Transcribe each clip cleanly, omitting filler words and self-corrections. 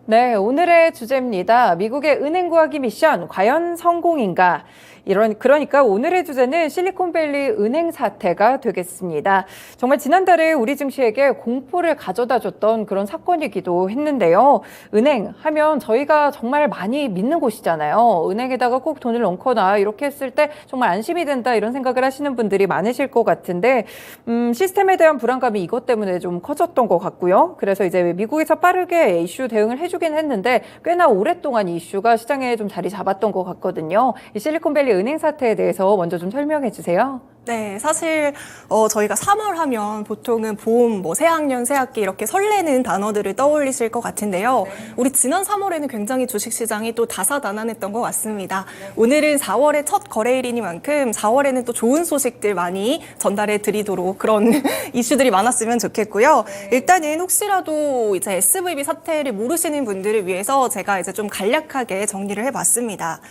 네, 오늘의 주제입니다. 미국의 은행 구하기 미션, 과연 성공인가? 그러니까 오늘의 주제는 실리콘밸리 은행 사태가 되겠습니다. 정말 지난달에 우리 증시에게 공포를 가져다 줬던 그런 사건이기도 했는데요. 은행 하면 저희가 정말 많이 믿는 곳이잖아요. 은행에다가 꼭 돈을 넣거나 이렇게 했을 때 정말 안심이 된다 이런 생각을 하시는 분들이 많으실 것 같은데 시스템에 대한 불안감이 이것 때문에 좀 커졌던 것 같고요. 그래서 이제 미국에서 빠르게 이슈 대응을 해주긴 했는데 꽤나 오랫동안 이 이슈가 시장에 좀 자리 잡았던 것 같거든요. 이 실리콘밸리 은행 사태에 대해서 먼저 좀 설명해 주세요. 네, 사실 저희가 3월 하면 보통은 봄, 새학년, 새학기 이렇게 설레는 단어들을 떠올리실 것 같은데요. 우리 지난 3월에는 굉장히 주식시장이 또 다사다난했던 것 같습니다. 오늘은 4월의 첫 거래일이니만큼 4월에는 또 좋은 소식들 많이 전달해 드리도록 그런 이슈들이 많았으면 좋겠고요. 일단은 혹시라도 이제 SVB 사태를 모르시는 분들을 위해서 제가 이제 좀 간략하게 정리를 해봤습니다.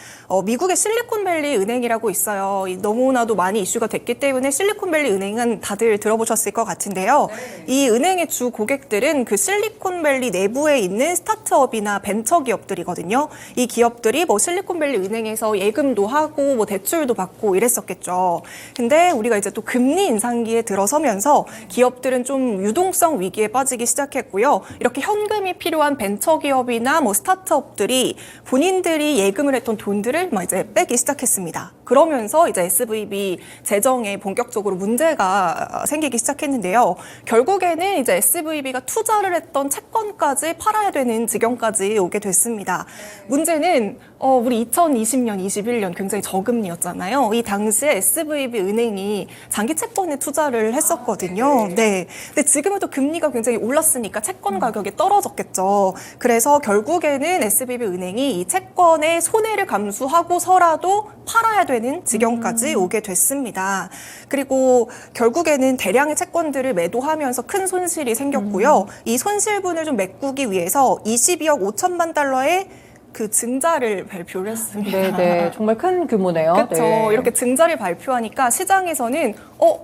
미국의 실리콘밸리 은행이라고 있어요. 너무나도 많이 이슈가 됐기 때문에 실리콘밸리 은행은 다들 들어보셨을 것 같은데요. 이 은행의 주 고객들은 그 실리콘밸리 내부에 있는 스타트업이나 벤처 기업들이거든요. 이 기업들이 실리콘밸리 은행에서 예금도 하고 대출도 받고 이랬었겠죠. 근데 우리가 이제 또 금리 인상기에 들어서면서 기업들은 좀 유동성 위기에 빠지기 시작했고요. 이렇게 현금이 필요한 벤처 기업이나 스타트업들이 본인들이 예금을 했던 돈들을 이제 빼기 시작했습니다. 그러면서 이제 SVB 재정에 본격적으로 문제가 생기기 시작했는데요. 결국에는 이제 SVB가 투자를 했던 채권까지 팔아야 되는 지경까지 오게 됐습니다. 문제는 우리 2020년, 21년 굉장히 저금리였잖아요. 이 당시에 SVB 은행이 장기 채권에 투자를 했었거든요. 네. 근데 지금은 또 금리가 굉장히 올랐으니까 채권 가격이 떨어졌겠죠. 그래서 결국에는 SVB 은행이 이 채권의 손해를 감수하고서라도 팔아야 되는 지경까지 오게 됐습니다. 그리고 결국에는 대량의 채권들을 매도하면서 큰 손실이 생겼고요. 이 손실분을 좀 메꾸기 위해서 22억 5천만 달러의 그 증자를 발표를 했습니다. 네, 정말 큰 규모네요. 그렇죠. 네. 이렇게 증자를 발표하니까 시장에서는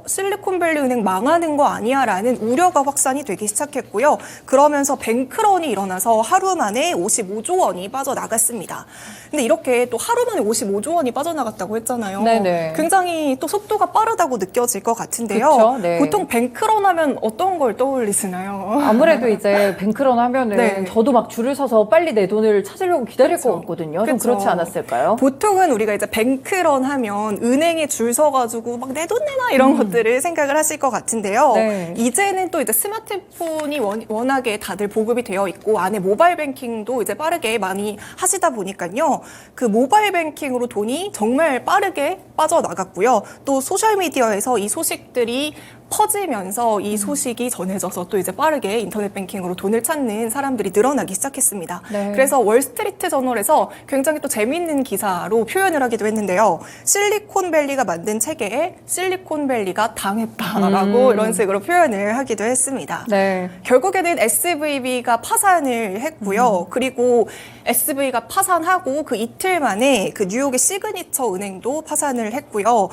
실리콘밸리 은행 망하는 거 아니야 라는 우려가 확산이 되기 시작했고요. 그러면서 뱅크런이 일어나서 하루 만에 55조 원이 빠져나갔습니다. 근데 이렇게 또 하루 만에 55조 원이 빠져나갔다고 했잖아요. 네네. 굉장히 또 속도가 빠르다고 느껴질 것 같은데요. 그쵸, 네. 보통 뱅크런 하면 어떤 걸 떠올리시나요? 아무래도 이제 뱅크런 하면은 네. 저도 막 줄을 서서 빨리 내 돈을 찾으려고 기다릴 것 같거든요. 좀 그쵸. 그렇지 않았을까요? 보통은 우리가 이제 뱅크런 하면 은행에 줄 서가지고 막 내 돈 내놔 이런 것들을 생각을 하실 것 같은데요. 네. 이제는 또 이제 스마트폰이 워낙에 다들 보급이 되어 있고 안에 모바일 뱅킹도 이제 빠르게 많이 하시다 보니까요. 그 모바일 뱅킹으로 돈이 정말 빠르게 빠져나갔고요. 또 소셜미디어에서 이 소식들이 퍼지면서 이 소식이 전해져서 또 이제 빠르게 인터넷 뱅킹으로 돈을 찾는 사람들이 늘어나기 시작했습니다. 네. 그래서 월스트리트 저널에서 굉장히 또 재미있는 기사로 표현을 하기도 했는데요. 실리콘밸리가 만든 체계에 실리콘밸리가 당했다라고 이런 식으로 표현을 하기도 했습니다. 네. 결국에는 SVB가 파산을 했고요. 그리고 SV가 파산하고 그 이틀 만에 그 뉴욕의 시그니처 은행도 파산을 했고요.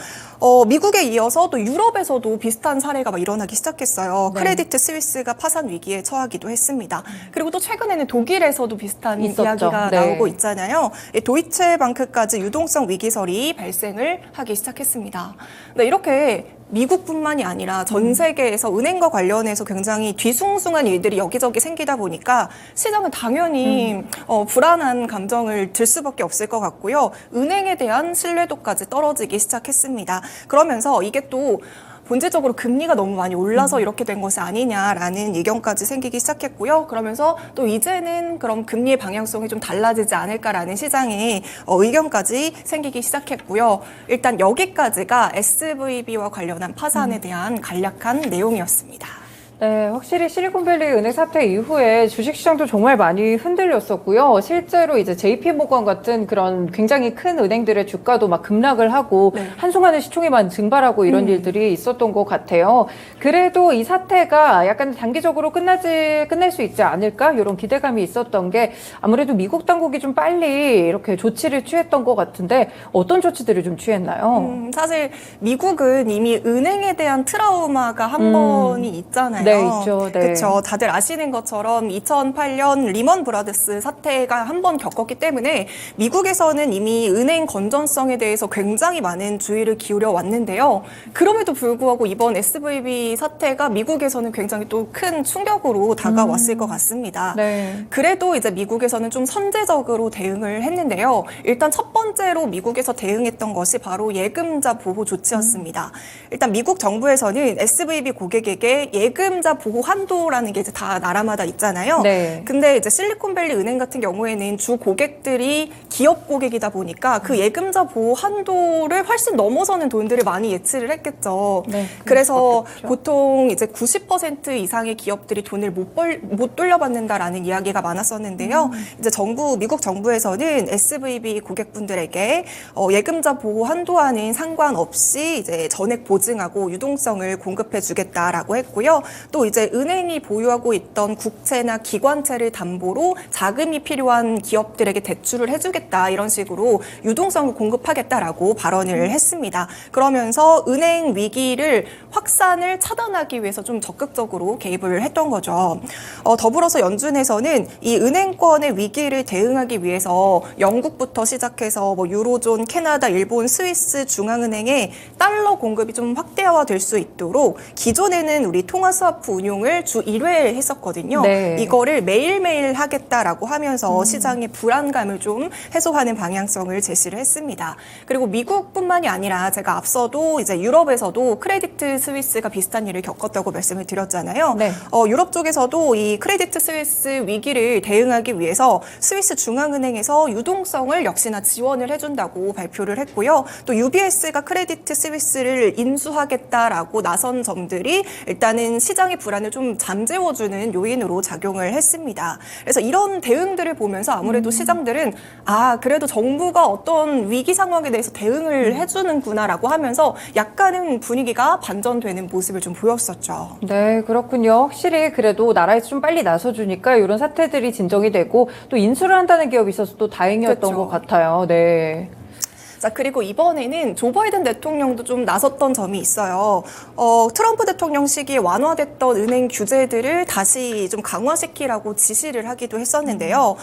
미국에 이어서 또 유럽에서도 비슷한 사례가 일어나기 시작했어요. 네. 크레디트 스위스가 파산 위기에 처하기도 했습니다. 그리고 또 최근에는 독일에서도 비슷한 있었죠. 이야기가 네. 나오고 있잖아요. 도이체방크까지 유동성 위기설이 발생을 하기 시작했습니다. 네, 이렇게 미국뿐만이 아니라 전 세계에서 은행과 관련해서 굉장히 뒤숭숭한 일들이 여기저기 생기다 보니까 시장은 당연히 불안한 감정을 들 수밖에 없을 것 같고요. 은행에 대한 신뢰도까지 떨어지기 시작했습니다. 그러면서 이게 또 본질적으로 금리가 너무 많이 올라서 이렇게 된 것이 아니냐라는 의견까지 생기기 시작했고요. 그러면서 또 이제는 그럼 금리의 방향성이 좀 달라지지 않을까라는 시장의 의견까지 생기기 시작했고요. 일단 여기까지가 SVB와 관련한 파산에 대한 간략한 내용이었습니다. 네, 확실히 실리콘밸리 은행 사태 이후에 주식시장도 정말 많이 흔들렸었고요. 실제로 이제 JP모건 같은 그런 굉장히 큰 은행들의 주가도 막 급락을 하고 네. 한순간에 시총이 많이 증발하고 이런 일들이 있었던 것 같아요. 그래도 이 사태가 약간 단기적으로 끝날 수 있지 않을까? 이런 기대감이 있었던 게 아무래도 미국 당국이 좀 빨리 이렇게 조치를 취했던 것 같은데 어떤 조치들을 좀 취했나요? 사실 미국은 이미 은행에 대한 트라우마가 한 번이 있잖아요. 네, 있죠. 네. 그렇죠. 다들 아시는 것처럼 2008년 리먼 브라더스 사태가 한 번 겪었기 때문에 미국에서는 이미 은행 건전성에 대해서 굉장히 많은 주의를 기울여 왔는데요. 그럼에도 불구하고 이번 SVB 사태가 미국에서는 굉장히 또 큰 충격으로 다가왔을 것 같습니다. 네. 그래도 이제 미국에서는 좀 선제적으로 대응을 했는데요. 일단 첫 번째로 미국에서 대응했던 것이 바로 예금자 보호 조치였습니다. 일단 미국 정부에서는 SVB 고객에게 예금자 보호 한도라는 게 이제 다 나라마다 있잖아요. 네. 근데 이제 실리콘밸리 은행 같은 경우에는 주 고객들이 기업 고객이다 보니까 그 예금자 보호 한도를 훨씬 넘어서는 돈들을 많이 예치를 했겠죠. 네, 그래서 그렇겠죠. 보통 이제 90% 이상의 기업들이 돈을 못 돌려받는다라는 이야기가 많았었는데요. 이제 미국 정부에서는 SVB 고객분들에게 예금자 보호 한도와는 상관없이 이제 전액 보증하고 유동성을 공급해 주겠다라고 했고요. 또 이제 은행이 보유하고 있던 국채나 기관채를 담보로 자금이 필요한 기업들에게 대출을 해주겠다 이런 식으로 유동성을 공급하겠다라고 발언을 했습니다. 그러면서 은행 위기를 확산을 차단하기 위해서 좀 적극적으로 개입을 했던 거죠. 더불어서 연준에서는 이 은행권의 위기를 대응하기 위해서 영국부터 시작해서 뭐 유로존, 캐나다, 일본, 스위스 중앙은행에 달러 공급이 좀 확대화될 수 있도록 기존에는 우리 통화스와프 운용을 주 1회 했었거든요. 네. 이거를 매일매일 하겠다라고 하면서 시장의 불안감을 좀 해소하는 방향성을 제시를 했습니다. 그리고 미국뿐만이 아니라 제가 앞서도 이제 유럽에서도 크레디트 스위스가 비슷한 일을 겪었다고 말씀을 드렸잖아요. 네. 유럽 쪽에서도 이 크레디트 스위스 위기를 대응하기 위해서 스위스 중앙은행에서 유동성을 역시나 지원을 해준다고 발표를 했고요. 또 UBS가 크레디트 스위스를 인수하겠다라고 나선 점들이 일단은 시장의 불안을 좀 잠재워주는 요인으로 작용을 했습니다. 그래서 이런 대응들을 보면서 아무래도 시장들은 그래도 정부가 어떤 위기 상황에 대해서 대응을 해주는구나라고 하면서 약간은 분위기가 반전되는 모습을 좀 보였었죠. 네, 그렇군요. 확실히 그래도 나라에서 좀 빨리 나서주니까 이런 사태들이 진정이 되고 또 인수를 한다는 기업이 있어서 또 다행이었던 그렇죠. 것 같아요. 네. 자, 그리고 이번에는 조 바이든 대통령도 좀 나섰던 점이 있어요. 트럼프 대통령 시기에 완화됐던 은행 규제들을 다시 좀 강화시키라고 지시를 하기도 했었는데요.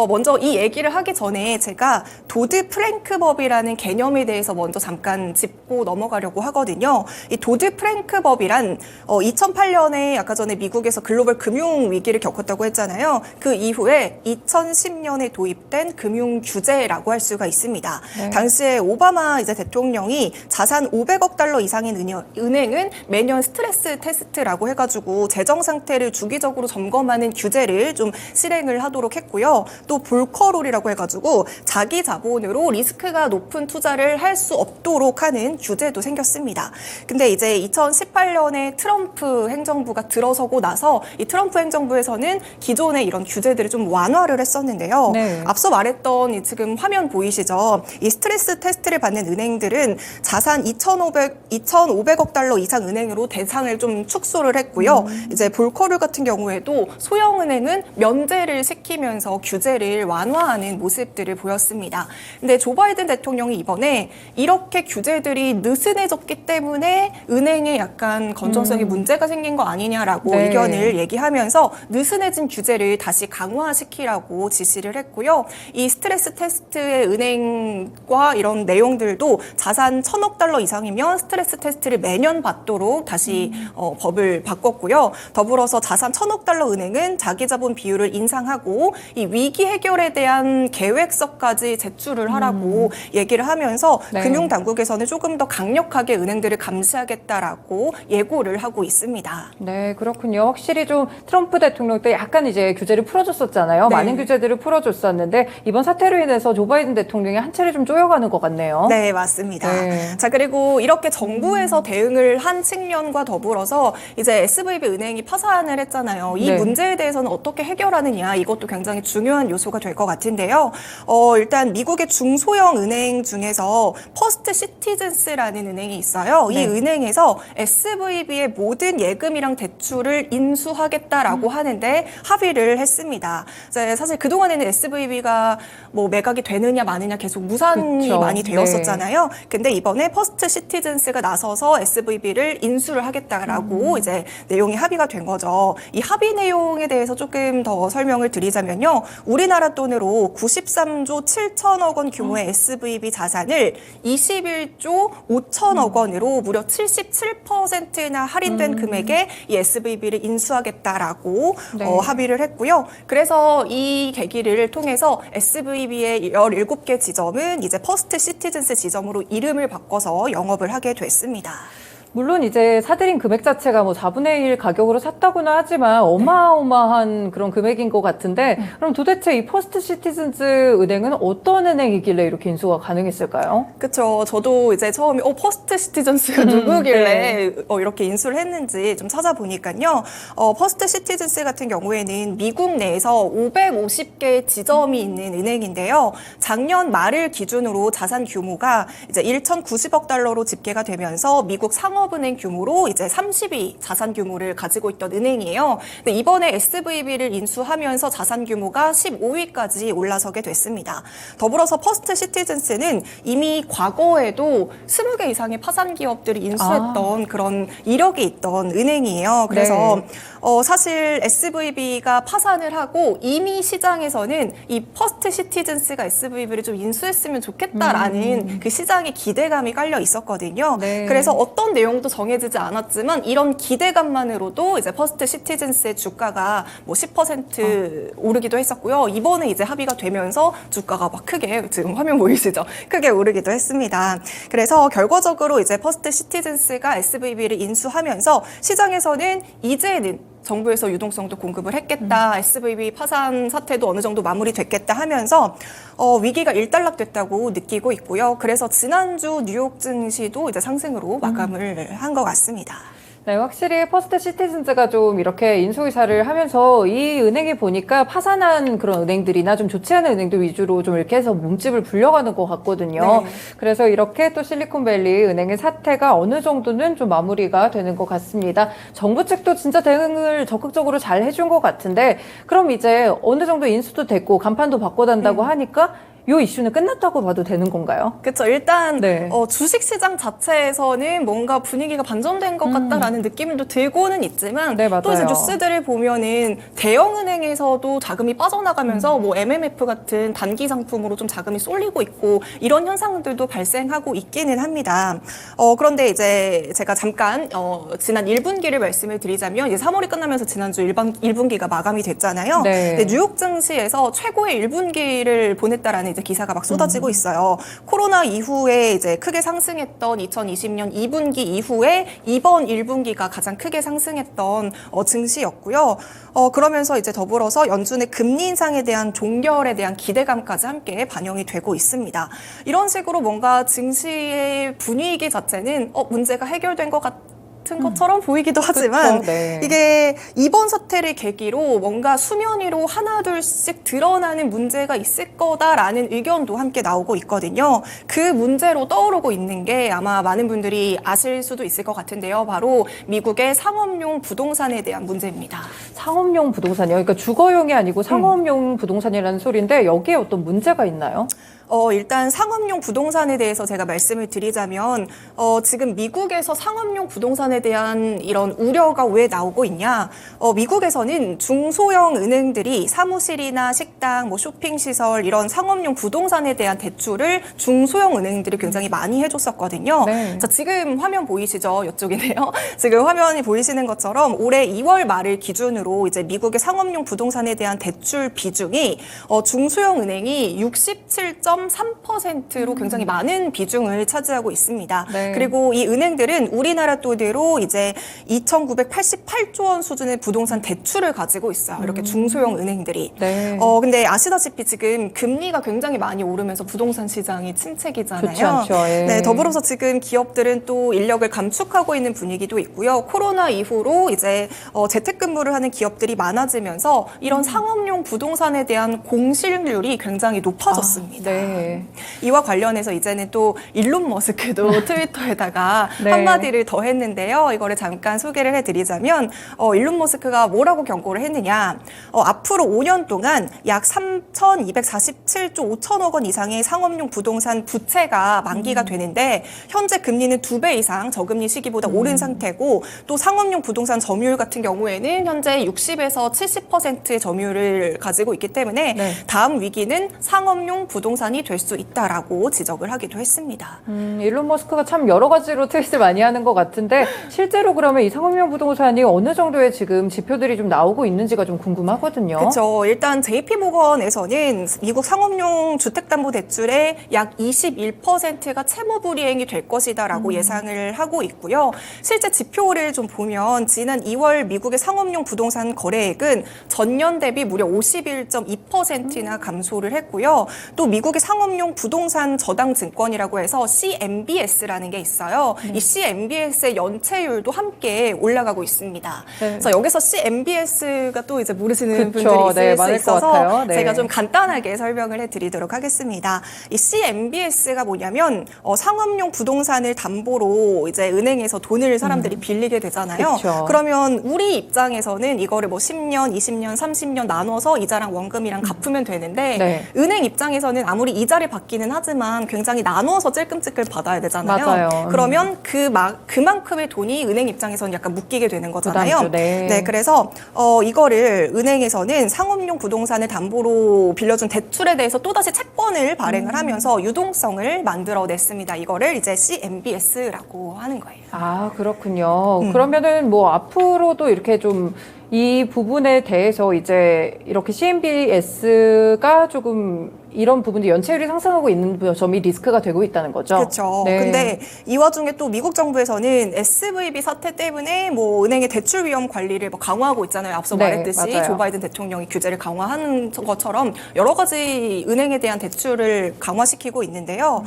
먼저 이 얘기를 하기 전에 제가 도드 프랭크 법이라는 개념에 대해서 먼저 잠깐 짚고 넘어가려고 하거든요. 이 도드 프랭크 법이란 2008년에 아까 전에 미국에서 글로벌 금융 위기를 겪었다고 했잖아요. 그 이후에 2010년에 도입된 금융 규제라고 할 수가 있습니다. 네. 당시에 오바마 이제 대통령이 자산 500억 달러 이상인 은행은 매년 스트레스 테스트라고 해가지고 재정 상태를 주기적으로 점검하는 규제를 좀 실행을 하도록 했고요. 또 볼커룰이라고 해가지고 자기 자본으로 리스크가 높은 투자를 할 수 없도록 하는 규제도 생겼습니다. 근데 이제 2018년에 트럼프 행정부가 들어서고 나서 이 트럼프 행정부에서는 기존의 이런 규제들을 좀 완화를 했었는데요. 네. 앞서 말했던 이 지금 화면 보이시죠? 이 스트레스 테스트를 받는 은행들은 자산 2,500억 달러 이상 은행으로 대상을 좀 축소를 했고요. 이제 볼커룰 같은 경우에도 소형 은행은 면제를 시키면서 규제를 완화하는 모습들을 보였습니다. 근데 조 바이든 대통령이 이번에 이렇게 규제들이 느슨해졌기 때문에 은행에 약간 건전성에 문제가 생긴 거 아니냐라고 네. 의견을 얘기하면서 느슨해진 규제를 다시 강화시키라고 지시를 했고요. 이 스트레스 테스트의 은행과 이런 내용들도 자산 1,000억 달러 이상이면 스트레스 테스트를 매년 받도록 다시 법을 바꿨고요. 더불어서 자산 1,000억 달러 은행은 자기 자본 비율을 인상하고 이 위기 해결에 대한 계획서까지 제출을 하라고 얘기를 하면서 네. 금융당국에서는 조금 더 강력하게 은행들을 감시하겠다라고 예고를 하고 있습니다. 네, 그렇군요. 확실히 좀 트럼프 대통령 때 약간 이제 규제를 풀어줬었잖아요. 네. 많은 규제들을 풀어줬었는데 이번 사태로 인해서 조 바이든 대통령이 한 차례 좀 쪼여가는 것 같네요. 네, 맞습니다. 네. 자, 그리고 이렇게 정부에서 대응을 한 측면과 더불어서 이제 SVB 은행이 파산을 했잖아요. 이 네. 문제에 대해서는 어떻게 해결하느냐, 이것도 굉장히 중요한 요소가 될 것 같은데요. 일단 미국의 중소형 은행 중에서 퍼스트 시티즌스라는 은행이 있어요. 네. 이 은행에서 SVB의 모든 예금이랑 대출을 인수하겠다라고 하는데 합의를 했습니다. 이제 사실 그동안에는 SVB가 뭐 매각이 되느냐 마느냐 계속 무산이 그쵸. 많이 되었었잖아요. 근데 이번에 퍼스트 시티즌스가 나서서 SVB를 인수를 하겠다라고 이제 내용이 합의가 된 거죠. 이 합의 내용에 대해서 조금 더 설명을 드리자면요. 우리나라 돈으로 93조 7천억 원 규모의 SVB 자산을 21조 5천억 원으로 무려 77%나 할인된 금액에 이 SVB를 인수하겠다라고 네. 합의를 했고요. 그래서 이 계기를 통해서 SVB의 17개 지점은 이제 퍼스트 시티즌스 지점으로 이름을 바꿔서 영업을 하게 됐습니다. 물론 이제 사들인 금액 자체가 뭐 4분의 1 가격으로 샀다고는 하지만 어마어마한 그런 금액인 것 같은데 그럼 도대체 이 퍼스트 시티즌스 은행은 어떤 은행이길래 이렇게 인수가 가능했을까요? 그렇죠. 저도 이제 처음에 퍼스트 시티즌스가 누구길래 이렇게 인수를 했는지 좀 찾아보니까요. 퍼스트 시티즌스 같은 경우에는 미국 내에서 550개의 지점이 있는 은행인데요. 작년 말을 기준으로 자산 규모가 이제 1,090억 달러로 집계가 되면서 미국 상업은행 규모로 이제 30위 자산 규모를 가지고 있던 은행이에요. 근데 이번에 SVB를 인수하면서 자산 규모가 15위까지 올라서게 됐습니다. 더불어서 퍼스트 시티즌스는 이미 과거에도 20개 이상의 파산 기업들을 인수했던 그런 이력이 있던 은행이에요. 그래서 네. 사실 SVB가 파산을 하고 이미 시장에서는 이 퍼스트 시티즌스가 SVB를 좀 인수했으면 좋겠다라는 그 시장의 기대감이 깔려 있었거든요. 네. 그래서 어떤 내용도 정해지지 않았지만 이런 기대감만으로도 이제 퍼스트 시티즌스의 주가가 뭐 10% 오르기도 했었고요. 이번에 이제 합의가 되면서 주가가 막 크게 지금 화면 보이시죠? 크게 오르기도 했습니다. 그래서 결과적으로 이제 퍼스트 시티즌스가 SVB를 인수하면서 시장에서는 이제는 정부에서 유동성도 공급을 했겠다. SVB 파산 사태도 어느 정도 마무리됐겠다 하면서 위기가 일단락됐다고 느끼고 있고요. 그래서 지난주 뉴욕 증시도 이제 상승으로 마감을 한 것 같습니다. 네, 확실히 퍼스트 시티즌스가 좀 이렇게 인수이사를 하면서 이 은행이 보니까 파산한 그런 은행들이나 좀 좋지 않은 은행들 위주로 좀 이렇게 해서 몸집을 불려가는 것 같거든요. 네. 그래서 이렇게 또 실리콘밸리 은행의 사태가 어느 정도는 좀 마무리가 되는 것 같습니다. 정부 측도 진짜 대응을 적극적으로 잘 해준 것 같은데 그럼 이제 어느 정도 인수도 됐고 간판도 바꿔단다고 하니까 이 이슈는 끝났다고 봐도 되는 건가요? 그렇죠. 일단 네. 주식시장 자체에서는 뭔가 분위기가 반전된 것 같다라는 느낌도 들고는 있지만 네, 또 이제 맞아요. 뉴스들을 보면은 대형은행에서도 자금이 빠져나가면서 뭐 MMF 같은 단기 상품으로 좀 자금이 쏠리고 있고 이런 현상들도 발생하고 있기는 합니다. 그런데 이제 제가 잠깐 지난 1분기를 말씀을 드리자면 이제 3월이 끝나면서 지난주 1분기가 마감이 됐잖아요. 네. 근데 뉴욕 증시에서 최고의 1분기를 보냈다라는 이제 기사가 막 쏟아지고 있어요. 코로나 이후에 이제 크게 상승했던 2020년 2분기 이후에 이번 1분기가 가장 크게 상승했던 증시였고요. 그러면서 이제 더불어서 연준의 금리 인상에 대한 종결에 대한 기대감까지 함께 반영이 되고 있습니다. 이런 식으로 뭔가 증시의 분위기 자체는 문제가 해결된 것 같은 것처럼 보이기도 하지만 그쵸, 네. 이게 이번 사태를 계기로 뭔가 수면 위로 하나둘씩 드러나는 문제가 있을 거다라는 의견도 함께 나오고 있거든요. 그 문제로 떠오르고 있는 게 아마 많은 분들이 아실 수도 있을 것 같은데요. 바로 미국의 상업용 부동산에 대한 문제입니다. 상업용 부동산이요? 그러니까 주거용이 아니고 상업용 부동산이라는 소리인데 여기에 어떤 문제가 있나요? 일단 상업용 부동산에 대해서 제가 말씀을 드리자면 지금 미국에서 상업용 부동산에 대한 이런 우려가 왜 나오고 있냐? 미국에서는 중소형 은행들이 사무실이나 식당, 뭐 쇼핑시설 이런 상업용 부동산에 대한 대출을 중소형 은행들이 굉장히 많이 해줬었거든요. 네. 자, 지금 화면 보이시죠? 이쪽이네요. 지금 화면이 보이시는 것처럼 올해 2월 말을 기준으로 이제 미국의 상업용 부동산에 대한 대출 비중이 중소형 은행이 67.3%로 굉장히 많은 비중을 차지하고 있습니다. 네. 그리고 이 은행들은 우리나라 돈으로 이제 2,988조 원 수준의 부동산 대출을 가지고 있어요. 이렇게 중소형 은행들이. 네. 근데 아시다시피 지금 금리가 굉장히 많이 오르면서 부동산 시장이 침체기잖아요. 좋지 않죠. 예. 네, 더불어서 지금 기업들은 또 인력을 감축하고 있는 분위기도 있고요. 코로나 이후로 이제 재택근무를 하는 기업들이 많아지면서 이런 상업용 부동산에 대한 공실률이 굉장히 높아졌습니다. 네. 이와 관련해서 이제는 또 일론 머스크도 트위터에다가 네. 한마디를 더 했는데요. 있는데요. 이거를 잠깐 소개를 해드리자면 일론 머스크가 뭐라고 경고를 했느냐. 앞으로 5년 동안 약 3,247조 5천억 원 이상의 상업용 부동산 부채가 만기가 되는데 현재 금리는 2배 이상 저금리 시기보다 오른 상태고 또 상업용 부동산 점유율 같은 경우에는 현재 60에서 70%의 점유율을 가지고 있기 때문에 네. 다음 위기는 상업용 부동산이 될 수 있다라고 지적을 하기도 했습니다. 일론 머스크가 참 여러 가지로 트윗을 많이 하는 것 같은데 실제로 그러면 이 상업용 부동산이 어느 정도의 지금 지표들이 좀 나오고 있는지가 좀 궁금하거든요. 그렇죠. 일단 JP모건에서는 미국 상업용 주택담보대출의 약 21%가 채무 불이행이 될 것이다라고 예상을 하고 있고요. 실제 지표를 좀 보면 지난 2월 미국의 상업용 부동산 거래액은 전년 대비 무려 51.2%나 감소를 했고요. 또 미국의 상업용 부동산 저당 증권이라고 해서 CMBS라는 게 있어요. 이 CMBS의 연체율도 함께 올라가고 있습니다. 네. 그래서 여기서 CMBS가 또 이제 모르시는 그쵸. 분들이 있을 네, 수 많을 것 있어서 같아요. 네. 제가 좀 간단하게 설명을 해드리도록 하겠습니다. 이 CMBS가 뭐냐면 상업용 부동산을 담보로 이제 은행에서 돈을 사람들이 빌리게 되잖아요. 그쵸. 그러면 우리 입장에서는 이거를 뭐 10년, 20년, 30년 나눠서 이자랑 원금이랑 갚으면 되는데 네. 은행 입장에서는 아무리 이자를 받기는 하지만 굉장히 나눠서 찔끔찔끔 받아야 되잖아요. 맞아요. 그러면 그만큼의 돈이 은행 입장에서는 약간 묶이게 되는 거잖아요. 부담이죠. 네. 그래서 이거를 은행에서는 상업용 부동산을 담보로 빌려준 대출에 대해서 또다시 채권을 발행을 하면서 유동성을 만들어냈습니다. 이거를 이제 CMBS라고 하는 거예요. 아, 그렇군요. 그러면은 뭐 앞으로도 이렇게 좀 이 부분에 대해서 이제 이렇게 CMBS가 조금 이런 부분들 연체율이 상승하고 있는 점이 리스크가 되고 있다는 거죠. 그렇죠. 네. 근데 이 와중에 또 미국 정부에서는 SVB 사태 때문에 뭐 은행의 대출 위험 관리를 뭐 강화하고 있잖아요. 앞서 네, 말했듯이 맞아요. 조 바이든 대통령이 규제를 강화하는 것처럼 여러 가지 은행에 대한 대출을 강화시키고 있는데요.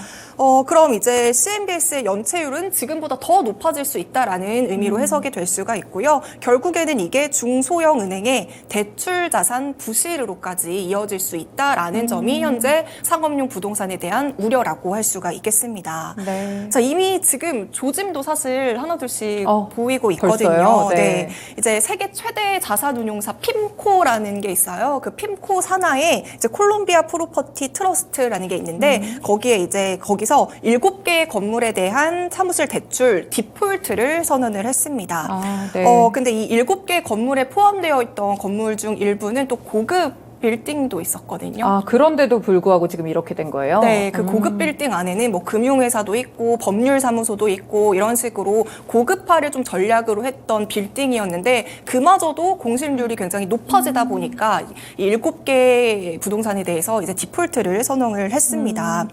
그럼 이제 CMBS의 연체율은 지금보다 더 높아질 수 있다라는 의미로 해석이 될 수가 있고요. 결국에는 이게 중소형 은행의 대출 자산 부실으로까지 이어질 수 있다라는 점이 현재 상업용 부동산에 대한 우려라고 할 수가 있겠습니다. 네. 자, 이미 지금 조짐도 사실 하나둘씩 보이고 있거든요. 벌써요? 네. 이제 세계 최대 자산운용사 핌코라는 게 있어요. 그 핌코 산하에 이제 콜롬비아 프로퍼티 트러스트라는 게 있는데 거기에 이제 거기서 7개의 건물에 대한 사무실 대출 디폴트를 선언을 했습니다. 아, 네. 근데 이 7개 건물에 포함되어 있던 건물 중 일부는 또 고급 빌딩도 있었거든요. 아, 그런데도 불구하고 지금 이렇게 된 거예요? 네, 그 고급 빌딩 안에는 뭐 금융회사도 있고 법률사무소도 있고 이런 식으로 고급화를 좀 전략으로 했던 빌딩이었는데 그마저도 공실률이 굉장히 높아지다 보니까 이 7개 부동산에 대해서 이제 디폴트를 선언을 했습니다.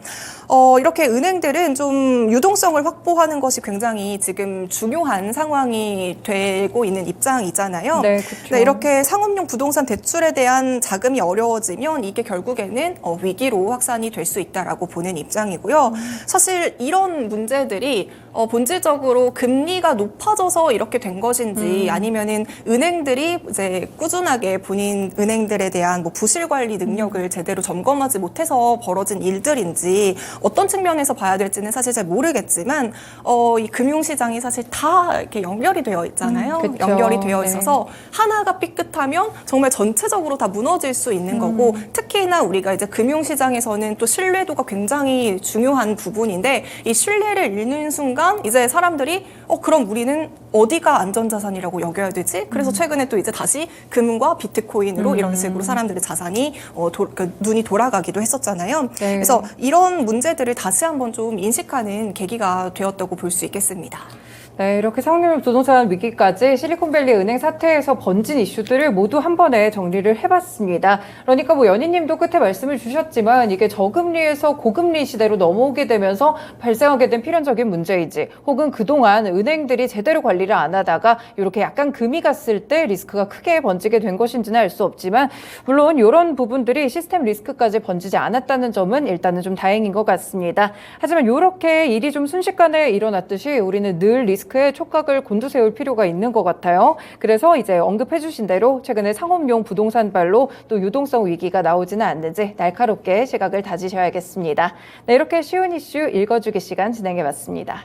이렇게 은행들은 좀 유동성을 확보하는 것이 굉장히 지금 중요한 상황이 되고 있는 입장이잖아요. 네, 그렇죠. 네, 이렇게 상업용 부동산 대출에 대한 자금이 어려워지면 이게 결국에는 위기로 확산이 될 수 있다라고 보는 입장이고요. 사실 이런 문제들이 본질적으로 금리가 높아져서 이렇게 된 것인지 아니면은 은행들이 이제 꾸준하게 본인 은행들에 대한 뭐 부실 관리 능력을 제대로 점검하지 못해서 벌어진 일들인지 어떤 측면에서 봐야 될지는 사실 잘 모르겠지만 이 금융시장이 사실 다 이렇게 연결이 되어 있잖아요. 그쵸. 연결이 되어 네. 있어서 하나가 삐끗하면 정말 전체적으로 다 무너질 수 있는 거고 특히나 우리가 이제 금융시장에서는 또 신뢰도가 굉장히 중요한 부분인데 이 신뢰를 잃는 순간 이제 사람들이 그럼 우리는 어디가 안전자산이라고 여겨야 되지? 그래서 최근에 또 이제 다시 금과 비트코인으로 이런 식으로 사람들의 자산이 눈이 돌아가기도 했었잖아요. 네. 그래서 이런 문제들을 다시 한번 좀 인식하는 계기가 되었다고 볼 수 있겠습니다. 네, 이렇게 상업용 부동산 위기까지 실리콘밸리 은행 사태에서 번진 이슈들을 모두 한 번에 정리를 해봤습니다. 그러니까 뭐 연희님도 끝에 말씀을 주셨지만 이게 저금리에서 고금리 시대로 넘어오게 되면서 발생하게 된 필연적인 문제이지 혹은 그동안 은행들이 제대로 관리를 안 하다가 이렇게 약간 금이 갔을 때 리스크가 크게 번지게 된 것인지는 알 수 없지만 물론 이런 부분들이 시스템 리스크까지 번지지 않았다는 점은 일단은 좀 다행인 것 같습니다. 하지만 이렇게 일이 좀 순식간에 일어났듯이 우리는 늘 리스크에 촉각을 곤두세울 필요가 있는 것 같아요. 그래서 이제 언급해 주신 대로 최근에 상업용 부동산발로 또 유동성 위기가 나오지는 않는지 날카롭게 시각을 다지셔야겠습니다. 네, 이렇게 쉬운 이슈 읽어주기 시간 진행해 봤습니다.